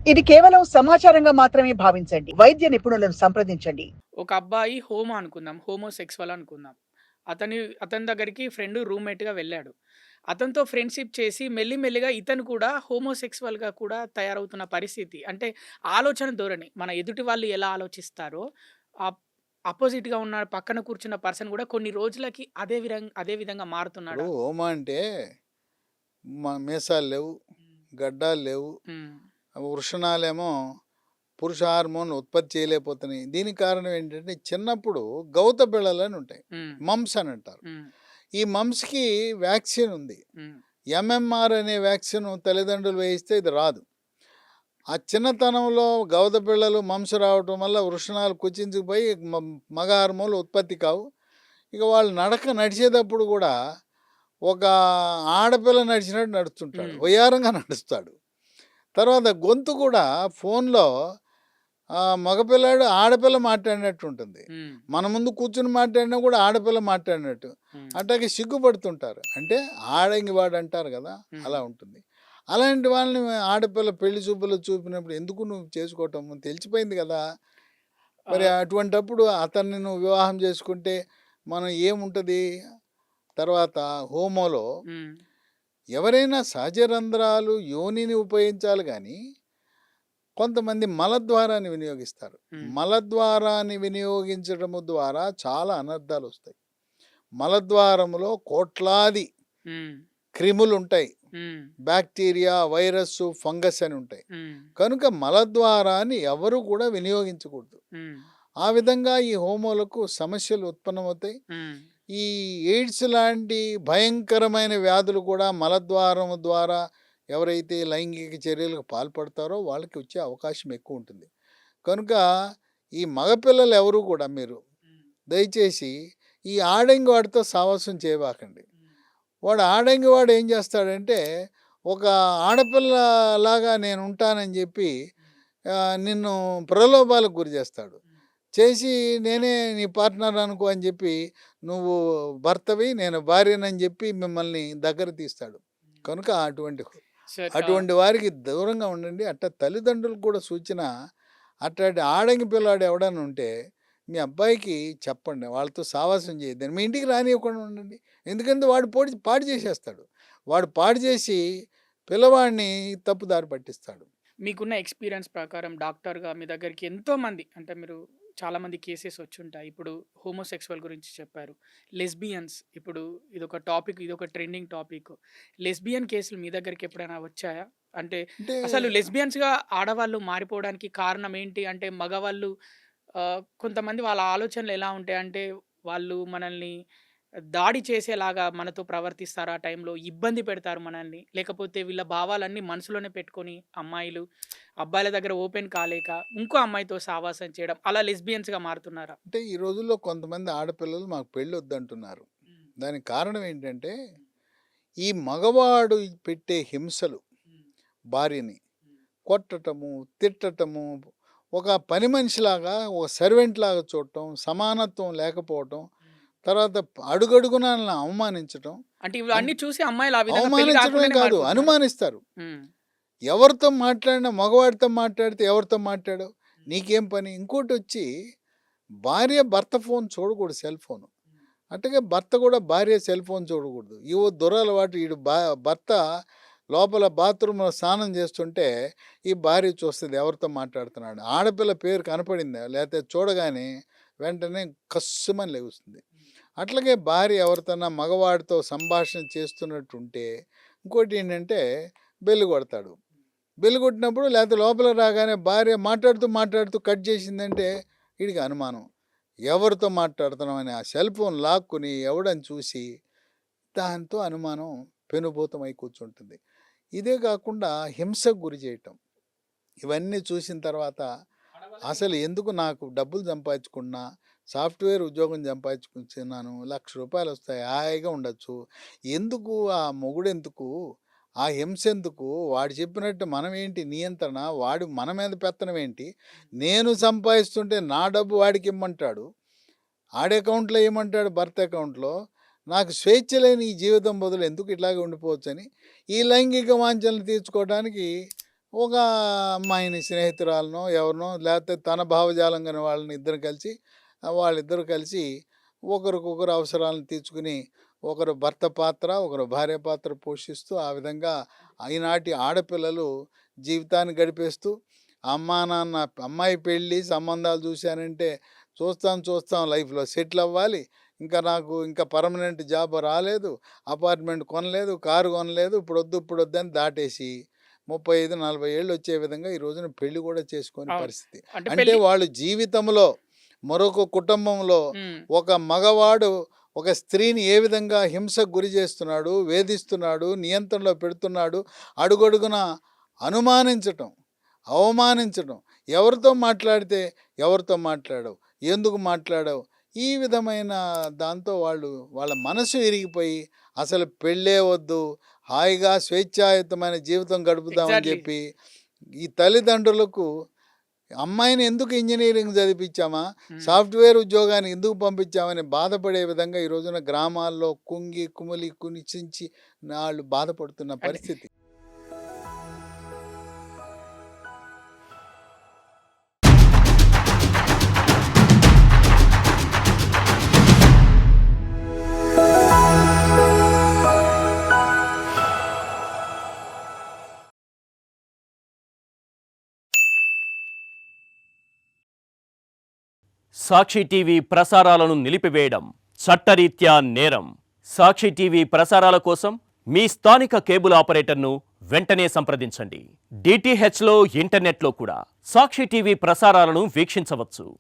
ఇది కేవలం సమాచారంగా మాత్రమే భావించండి. వైద్య నిపుణులను సంప్రదించండి. ఒక అబ్బాయి హోమో అనుకుందాం. హోమోసెక్సువల్ అనుకుందాం. అతని అతని దగ్గరికి ఫ్రెండ్ రూమ్‌మేట్‌గా వెళ్ళాడు. అతనితో ఫ్రెండ్‌షిప్ చేసి మెల్లిమెల్లిగా ఇతను కూడా హోమోసెక్సువల్‌గా కూడా తయారవుతున్న పరిస్థితి. అంటే ఆలోచన ధోరణి. మన ఎదుటి వాళ్ళు ఎలా ఆలోచిస్తారో ఆప్ అపోజిట్‌గా ఉన్న పక్కన కూర్చున్న పర్సన్ కూడా కొన్ని రోజులకి అదే విధంగా ఇప్పుడు మారుతున్నాడా? హోమ అంటే మీసాలు లేవు, హ్మ్. గడ్డాలు లేవు, హ్మ్. వృషణాలేమో పురుష హార్మోన్ ఉత్పత్తి చేయలేకపోతున్నాయి. దీనికి కారణం ఏంటంటే చిన్నప్పుడు గౌత బిళ్ళలని ఉంటాయి. హ్మ్. మమ్స్ అని అంటారు. హ్మ్. ఈ మమ్స్‌కి వ్యాక్సిన్ ఉంది. హ్మ్. ఎంఎంఆర్ అనే వ్యాక్సిన్ తల్లిదండ్రులు వేయిస్తే ఇది రాదు. ఆ చిన్నతనంలో గౌత బిళ్ళలు, మమ్స్ రావటం వల్ల వృషణాలు కుచించుకుపోయి మగ హార్మోన్లు ఉత్పత్తి కావు. ఇక వాళ్ళు నడిచేటప్పుడు కూడా ఒక ఆడపిల్ల నడిచినట్టు నడుస్తుంటాడు. హ్మ్. వయ్యారంగా నడుస్తాడు. తర్వాత గొంతు కూడా ఫోన్‌లో మగపిల్లాడు ఆడపిల్ల మాట్లాడినట్టు ఉంటుంది. హ్మ్. మన ముందు కూర్చొని మాట్లాడినా కూడా ఆడపిల్ల మాట్లాడినట్టు. హ్మ్. అట్టాగే సిగ్గుపడుతుంటారు. అంటే ఆడంగి వాడంటారు కదా! హ్మ్. అలా ఉంటుంది. అలాంటి వాళ్ళని ఆడపిల్ల పెళ్లి చూపులు చూపినప్పుడు ఎందుకు నువ్వు చేసుకోవటం? తెలిసిపోయింది కదా! మరి ఆహ్, అటువంటప్పుడు అతన్ని నువ్వు వివాహం చేసుకుంటే మనం ఏముంటది? తర్వాత హోమోలో హ్మ్. ఎవరైనా సహజ రంధ్రాలు యోనిని ఉపయోగించాలి గానీ, కొంతమంది మలద్వారాన్ని వినియోగిస్తారు. హ్మ్. మలద్వారాన్ని వినియోగించడము ద్వారా చాలా అనర్థాలొస్తాయి. మలద్వారములో కోట్లాది హ్మ్. క్రిములుంటాయి. హ్మ్. బాక్టీరియా, వైరస్సు, ఫంగస్ అని ఉంటాయి. హ్మ్. కనుక మలద్వారాన్ని ఎవరు కూడా వినియోగించకూడదు. హ్మ్. ఆ విధంగా ఈ హోమోలకు సమస్యలు ఉత్పన్నమవుతాయి. హ్మ్. ఈ ఎయిడ్స్ లాంటి భయంకరమైన వ్యాధులు కూడా మలద్వారం ద్వారా ఎవరైతే లైంగిక చర్యలకు పాల్పడతారో వాళ్ళకి వచ్చే అవకాశం ఎక్కువ ఉంటుంది. కనుక ఈ మగపిల్లలు ఎవరు కూడా మీరు హ్మ్. దయచేసి ఈ ఆడంగి వాడితో సావాసం చేయబాకండి. హ్మ్. వాడు ఆడంగి వాడు ఏం చేస్తాడంటే ఒక ఆడపిల్లలాగా నేను ఉంటానని చెప్పి హ్మ్. నిన్ను ప్రలోభాలకు గురి చేస్తాడు. హ్మ్. చేసి నేనే నీ పార్ట్నర్ అనుకో అని చెప్పి నువ్వు భర్తవి నేను భార్యనని చెప్పి మిమ్మల్ని దగ్గర తీస్తాడు. హ్మ్. కనుక సార్ అటువంటి వారికి దూరంగా ఉండండి. తల్లిదండ్రులకు కూడా సూచన అట్లాంటి ఆడంగి పిల్లాడు ఎవడన్నా ఉంటే మీ అబ్బాయికి చెప్పండి. వాళ్ళతో సావాసం చేయొద్దని. మీ ఇంటికి రానివ్వకుండా ఉండండి. ఎందుకంటే వాడు పాడు చేసేస్తాడు. వాడు పాడు చేసి పిల్లవాడిని తప్పుదారి పట్టిస్తాడు. మీకున్న ఎక్స్‌పీరియన్స్ ప్రకారం డాక్టర్‌గా మీ దగ్గరికి ఎంతోమంది అంటే మీరు చాలామంది కేసెస్ వచ్చుంటాయి. ఇప్పుడు హోమోసెక్సువల్ గురించి చెప్పారు. లెస్బియన్స్ ఇప్పుడు ఇదొక ట్రెండింగ్ టాపిక్. లెస్బియన్ కేసులు మీ దగ్గరికి ఎప్పుడైనా వచ్చాయా? అంటే అంటే అసలు లెస్బియన్స్‌గా ఆడవాళ్ళు మారిపోవడానికి కారణం ఏంటి? అంటే మగవాళ్ళు కొంతమంది వాళ్ళ ఆలోచనలు ఎలా ఉంటాయంటే వాళ్ళు మనల్ని దాడి చేసేలాగా మనతో ప్రవర్తిస్తారు ఆ టైంలో. ఇబ్బంది పెడతారు మనల్ని. లేకపోతే వీళ్ళ భావాలన్నీ మనసులోనే పెట్టుకొని అమ్మాయిలు, అబ్బాయిల దగ్గర ఓపెన్ కాలేక ఇంకో అమ్మాయితో సావాసం చేయడం. అలా లెస్బియన్స్‌గా మారుతున్నారా? అంటే ఈ రోజుల్లో కొంతమంది ఆడపిల్లలు మాకు పెళ్ళొద్దంటున్నారు. హ్మ్. దానికి కారణం ఏంటంటే, హ్మ్. ఈ మగవాడు పెట్టే హింసలు హ్మ్. భార్యని హ్మ్. కొట్టటము, తిట్టటము, ఒక పని మనిషిలాగా, ఒక సర్వెంట్‌లాగా చూడటం, సమానత్వం లేకపోవటం, హ్మ్. తర్వాత అడుగడుగునా ఆళ్ళని అవమానించటం. అంటే అన్ ఇవన్నీ చూసి అమ్మాయిలు ఆ విధంగా పెళ్లి అవమానించడమే కాకుండానే కాదు, మారిపోతున్నారా? అనుమానిస్తారు. హ్మ్. ఎవరితో మాట్లాడినా మగవాడితో మాట్లాడితే ఎవరితో మాట్లాడావు? హ్మ్. నీకేం పని? ఇంకోటొచ్చి భార్య భర్త ఫోన్ చూడకూడదు సెల్ ఫోను. హ్మ్. అట్టగే భర్త కూడా భార్య సెల్ ఫోన్ చూడకూడదు. ఏవో దురలవాటు భర్త లోపల బాత్రూమ్‌లో స్నానం చేస్తుంటే, ఈ భార్య చూస్తది ఎవరితో మాట్లాడుతున్నాడు. ఆడపిల్ల పేరు కనపడిందా, లేతే చూడగానే వెంటనే కస్సుమని లెగుస్తుంది. హ్మ్. అట్లాగే భార్య ఎవరితోన్నా మగవాడితో సంభాషణ చేస్తున్నట్టుంటే, ఇంకోటేంటంటే బెల్ కొడతాడు. బెల్ కొట్టినప్పుడు లేతే లోపలికి రాగానే భార్య మాట్లాడుతూ కట్ చేసిందంటే, ఈడికి అనుమానం. ఎవరితో మాట్లాడుతున్నామని ఆ సెల్ ఫోన్ లాక్కుని ఎవడని చూసి, దాంతో అనుమానం పెనుభూతమై కూర్చుంటుంది. ఇదే కాకుండా హింసకు గురి చేయటం. ఇవన్నీ చూసిన తర్వాత ఆడవాళ్ళకి అసలు ఎందుకు నాకు డబ్బులు సంపాదించుకున్నా, సాఫ్ట్‌వేర్ ఉద్యోగం సంపాదించుకుంటున్నాను. రూ. 1,00,000 వస్తాయి. హాయిగా ఉండొచ్చు. ఎందుకు ఆ మొగుడెందుకు? ఆ హింసెందుకు? వాడు చెప్పినట్టు మనమేంటి నియంత్రణ? వాడు మన మీద పెత్తనం ఏంటి? హ్మ్. నేను సంపాదిస్తుంటే నా డబ్బు వాడికిమ్మంటాడు. ఆడి అకౌంట్‌లో ఏయమంటాడు భర్త అకౌంట్‌లో. నాకు స్వేచ్ఛ లేని ఈ జీవితం బదులు ఎందుకు ఇట్లాగే ఉండిపోవచ్చని, ఈ లైంగిక వాంఛనలు తీర్చుకోవడానికి ఒక అమ్మాయిని స్నేహితురాలనో ఎవరినో లేకపోతే తన భావజాలం గల వాళ్ళని వాళ్ళిద్దరు కలిసి ఒకరికొకరు అవసరాలను తీర్చుకుని ఒకరు భర్త పాత్ర, ఒకరు భార్య పాత్ర పోషిస్తూ ఆ విధంగా ఈనాటి ఆడపిల్లలు జీవితాన్ని గడిపేస్తూ అమ్మా, నాన్న అమ్మాయి పెళ్ళి సంబంధాలు చూశానంటే చూస్తాం లైఫ్‌లో సెటిల్ అవ్వాలి. ఇంకా పర్మనెంట్ జాబ్ రాలేదు. అపార్ట్మెంట్ కొనలేదు. కారు కొనలేదు. ఇప్పుడొద్దని దాటేసి 35, 40 ఏళ్ళు వచ్చే విధంగా ఈ రోజున పెళ్లి కూడా చేసుకోని అవును. పరిస్థితి. అంటే అంటే పెళ్లి వాళ్ళు జీవితంలో మరొక కుటుంబంలో హ్మ్. ఒక మగవాడు ఒక స్త్రీని ఏ విధంగా హింసకు గురి చేస్తున్నాడు, వేధిస్తున్నాడు, నియంత్రణలో పెడుతున్నాడు, అడుగడుగున అనుమానించటం, అవమానించటం, ఎవరితో మాట్లాడవు, ఎందుకు మాట్లాడవు, ఈ విధమైన దాంతో వాళ్ళ మనసు విరిగిపోయి అసలు పెళ్ళే వద్దు, హాయిగా స్వేచ్ఛాయుతమైన జీవితం గడుపుదామని ఎగ్జాక్ట్‌లీ. చెప్పి ఈ తల్లిదండ్రులకు అమ్మాయిని ఎందుకు ఇంజనీరింగ్ చదివించామా, హ్మ్. సాఫ్ట్‌వేర్ ఉద్యోగానికి ఎందుకు పంపించామని బాధపడే విధంగా ఈ రోజున గ్రామాల్లో కుంగి, కుమిలి, కునిచించి వాళ్ళు బాధపడుతున్న అంటే పరిస్థితి. సాక్షి టీవీ ప్రసారాలను నిలిపివేయడం చట్టరీత్యా నేరం. సాక్షి టీవీ ప్రసారాల కోసం మీ స్థానిక కేబుల్ ఆపరేటర్ను వెంటనే సంప్రదించండి. డిటిహెచ్లో ఇంటర్నెట్లో కూడా సాక్షి టీవీ ప్రసారాలను వీక్షించవచ్చు.